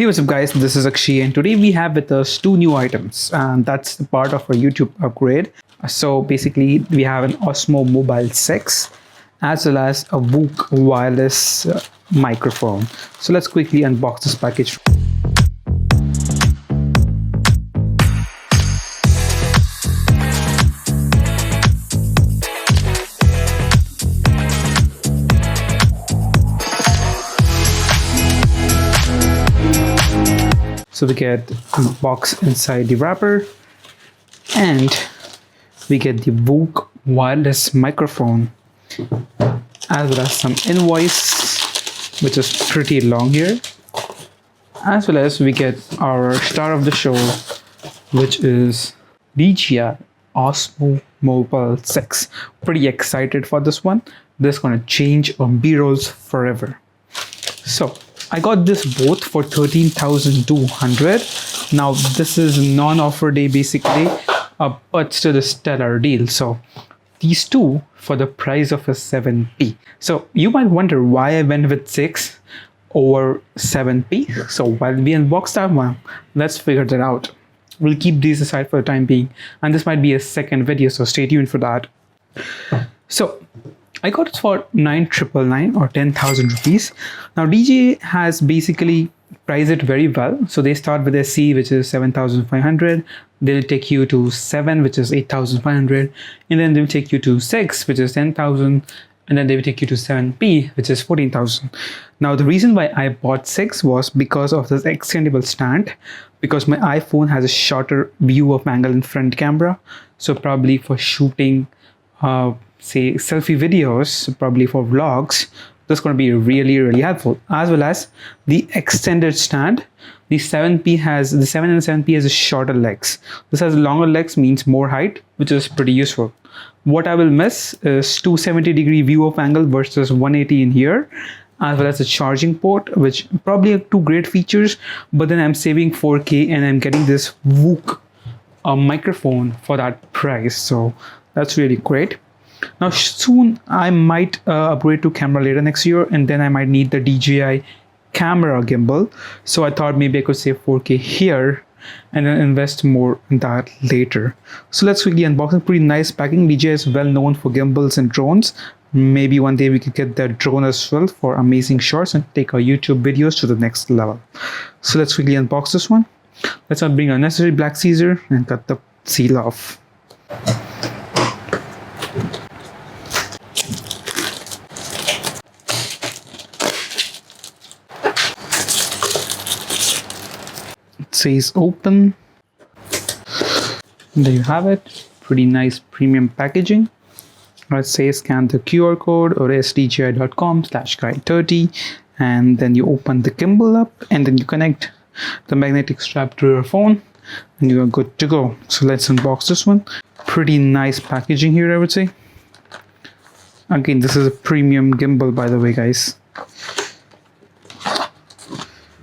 Hey, what's up guys, this is Akshay and today we have with us two new items and that's the part of our YouTube upgrade. So basically we have an Osmo Mobile 6 as well as a VOOC wireless microphone. So let's quickly unbox this package. So we get a box inside the wrapper and we get the VOOC wireless microphone as well as some invoice which is pretty long here, as well as we get our star of the show which is DJI OSMO Mobile 6. Pretty excited for this one. This is going to change our B-rolls forever. So I got this both for 13,200. Now this is non-offer day basically, but still a stellar deal. So these two for the price of a 7p. So you might wonder why I went with 6 over 7p. So while we unbox that one, let's figure that out. We'll keep these aside for the time being, and this might be a second video, so stay tuned for that. So I got it for 9,999 or 10,000 rupees. Now DJI has basically priced it very well. So they start with SE, which is 7,500. They'll take you to 7, which is 8,500. And then they'll take you to 6, which is 10,000. And then they will take you to 7p, which is 14,000. Now the reason why I bought 6 was because of this extendable stand, because my iPhone has a shorter view of angle in front camera. So probably for shooting say selfie videos, probably for vlogs, that's going to be really helpful. As well as the extended stand, the 7 and the 7p has a shorter legs. This has longer legs, means more height, which is pretty useful. What I will miss is 270-degree view of angle versus 180 in here, as well as a charging port, which probably are two great features, but then I'm saving 4K and I'm getting this VOOC microphone for that price. So that's really great. Now soon I might upgrade to camera later next year, and then I might need the DJI camera gimbal. So I thought maybe I could save 4K here and then invest more in that later. So let's quickly unbox it. Pretty nice packing. DJI is well known for gimbals and drones. Maybe one day we could get that drone as well for amazing shots and take our YouTube videos to the next level. So let's quickly unbox this one. Let's not bring unnecessary black scissors and cut the seal off. Says open. There you have it. Pretty nice premium packaging. Let's say scan the QR code or sdji.com/guide30, and then you open the gimbal up and then you connect the magnetic strap to your phone and you are good to go. So let's unbox this one. Pretty nice packaging here, I would say. Again, this is a premium gimbal, by the way, guys.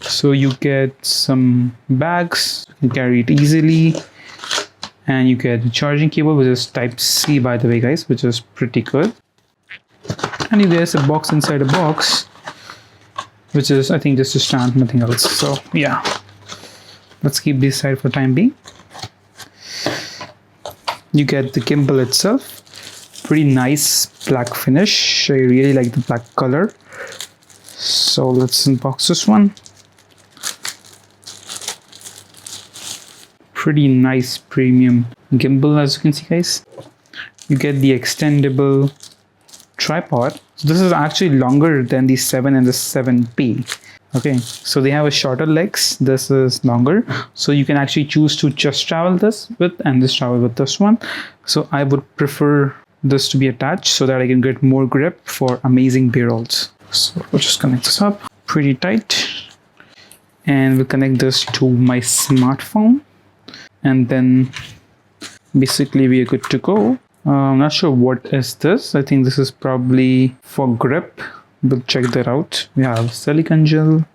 So you get some bags, you can carry it easily, and you get a charging cable, which is type C, by the way, guys, which is pretty good. And there's a box inside a box, which is, I think, just a stand, nothing else. So yeah, let's keep this aside for the time being. You get the gimbal itself. Pretty nice black finish. I really like the black color. So let's unbox this one. Pretty nice premium gimbal, as you can see, guys. You get the extendable tripod. So this is actually longer than the 7 and the 7p. Okay, so they have a shorter legs. This is longer, so you can actually choose to just travel this with and just travel with this one. So I would prefer this to be attached so that I can get more grip for amazing B-rolls. So we'll just connect this up pretty tight, and we'll connect this to my smartphone. And then basically we are good to go. I'm not sure what is this. I think this is probably for grip. We'll check that out. We have silicone gel.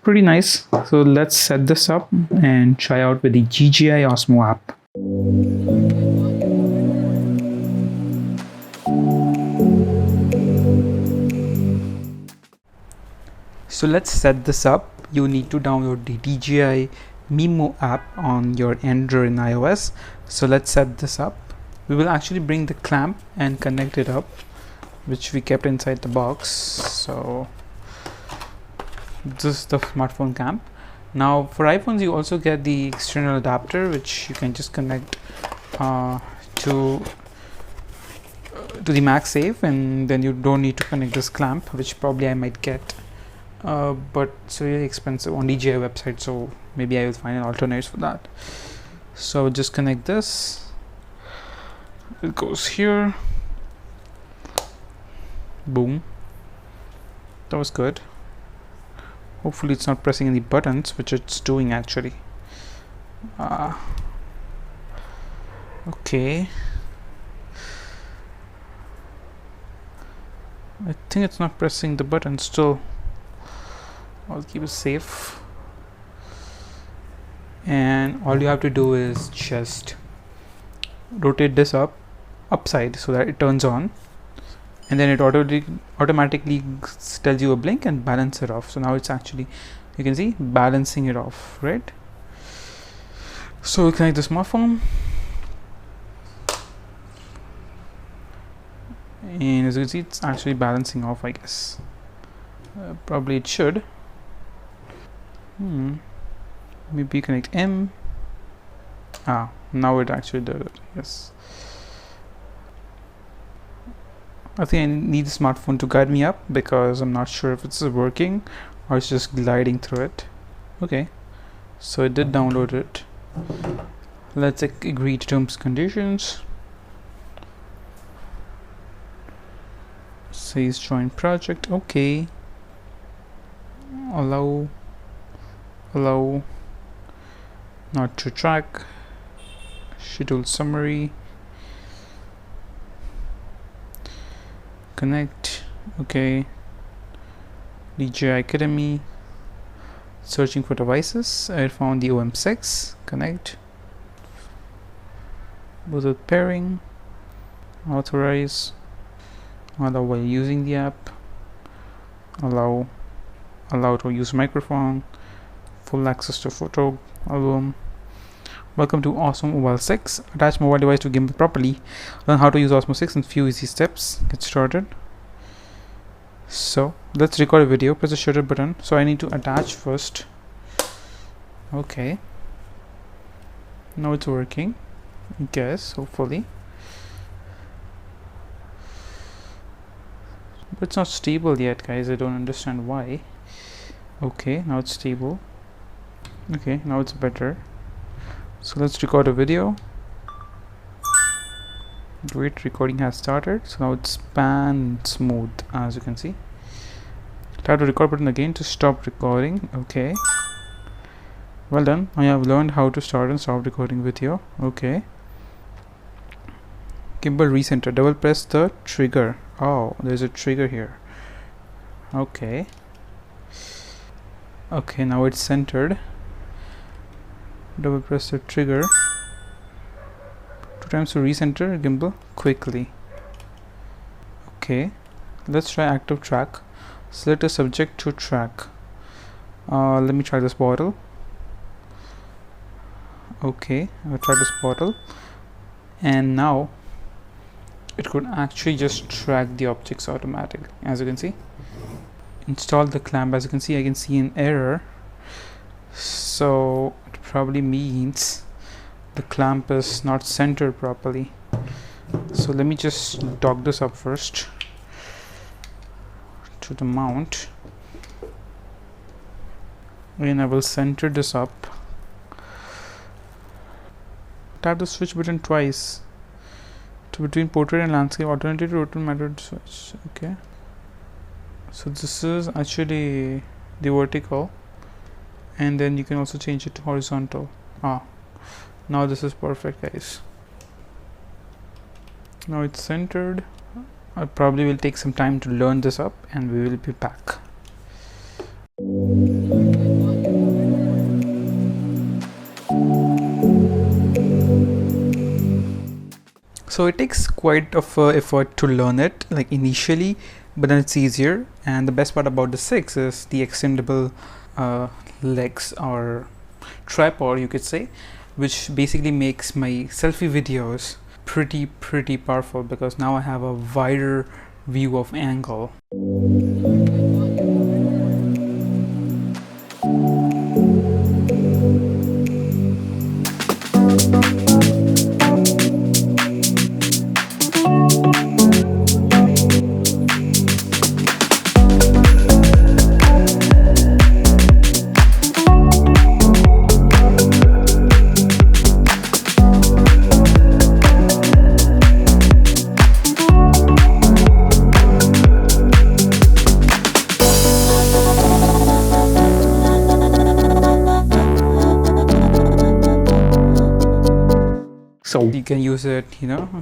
Pretty nice. So let's set this up and try out with the DJI OSMO app. So let's set this up you need to download the DJI Mimo app on your Android and iOS. So let's set this up. We will actually bring the clamp and connect it up, which we kept inside the box. So this is the smartphone clamp. Now for iPhones you also get the external adapter, which you can just connect to the MagSafe, and then you don't need to connect this clamp, which probably I might get, but it's really expensive on DJI website, so maybe I will find an alternate for that. So just connect this. It goes here. Boom. That was good. Hopefully it's not pressing any buttons, which it's doing actually. Okay. I think it's not pressing the button still. I'll keep it safe. And all you have to do is just rotate this upside so that it turns on, and then it automatically tells you a blink and balance it off. So now it's actually, you can see, balancing it off, right? So we connect the smartphone, and as you can see, it's actually balancing off, I guess. Probably it should. Maybe connect M. Now it actually did it. Yes. I think I need the smartphone to guide me up, because I'm not sure if it's working or it's just gliding through it. Okay, so it did download it. Let's agree to terms and conditions. Says join project. Okay. Allow not to track, schedule summary, connect. Okay. DJI Academy, searching for devices. I found the OM6. Connect. Bluetooth pairing. Authorize. Allow while using the app. Allow to use microphone. Full access to photo album. Welcome to OSMO Mobile 6. Attach mobile device to gimbal properly. Learn how to use OSMO 6 in few easy steps. Get started. So let's record a video. Press the shutter button. So I need to attach first. Okay. Now it's working, I guess, hopefully. But it's not stable yet, guys. I don't understand why. Okay, now it's stable. Okay, now it's better. So let's record a video. Great, recording has started. So now it's pan smooth, as you can see. Tap the record button again to stop recording. Okay. Well done. I have learned how to start and stop recording video. Okay. Gimbal recenter. Double press the trigger. Oh, there's a trigger here. Okay. Okay, now it's centered. Double press the trigger 2 times to recenter gimbal quickly. Okay, let's try active track. Select a subject to track. Let me try this bottle. Okay, I'll try this bottle, and now it could actually just track the objects automatically, as you can see. Install the clamp. As you can see, I can see an error, so it probably means the clamp is not centered properly. So let me just dock this up first to the mount, and I will center this up. Tap the switch button twice to between portrait and landscape. Alternative to rotate method switch. Okay, so this is actually the vertical, and then you can also change it to horizontal. Now this is perfect, guys. Now it's centered. I probably will take some time to learn this up, and we will be back. So it takes quite of effort to learn it, like initially, but then it's easier. And the best part about the 6 is the extendable legs or tripod, you could say, which basically makes my selfie videos pretty powerful, because now I have a wider view of angle. So you can use it,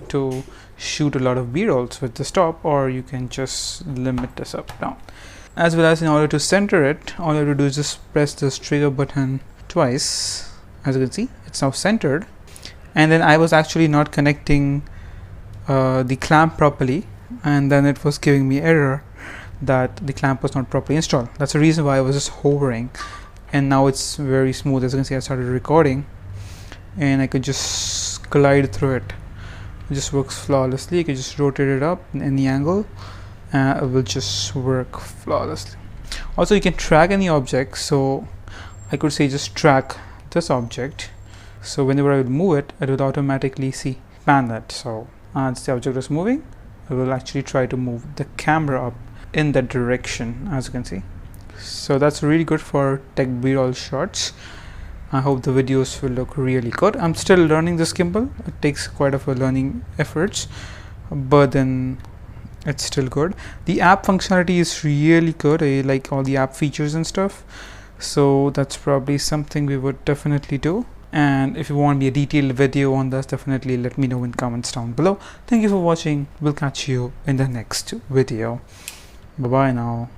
to shoot a lot of b-rolls with the stop, or you can just limit this up down. As well as, in order to center it, all you have to do is just press this trigger button twice. As you can see, it's now centered. And then I was actually not connecting the clamp properly, and then it was giving me error that the clamp was not properly installed. That's the reason why I was just hovering, and now it's very smooth. As you can see, I started recording and I could just glide through it. It just works flawlessly. You can just rotate it up in any angle and it will just work flawlessly. Also, you can track any object, so I could say just track this object, so whenever I would move it, it would automatically pan that. So as the object is moving, it will actually try to move the camera up in that direction, as you can see. So that's really good for tech b-roll shots. I hope the videos will look really good. I'm still learning this gimbal. It takes quite of a learning efforts, but then it's still good. The app functionality is really good. I like all the app features and stuff, so that's probably something we would definitely do. And if you want me a detailed video on this, definitely let me know in comments down below. Thank you for watching. We'll catch you in the next video. Bye bye now.